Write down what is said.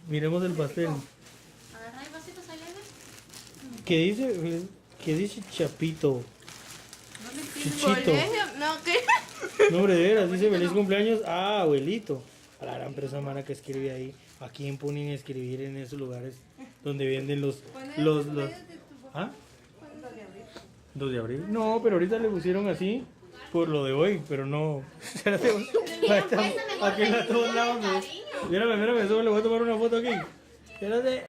Miremos el pastel. Agarra el vasito, Sailena. ¿Qué dice? ¿Qué dice Chapito? Chichito. No, ¿qué? No, de veras, dice feliz cumpleaños. Ah, abuelito. A la gran persona que escribe ahí. ¿A quién ponen a escribir en esos lugares donde venden los ¿ah? 2 de abril. No, pero ahorita le pusieron así por lo de hoy, pero no. Aquí en todos lados. Mírame, eso le voy a tomar una foto aquí. Espérate.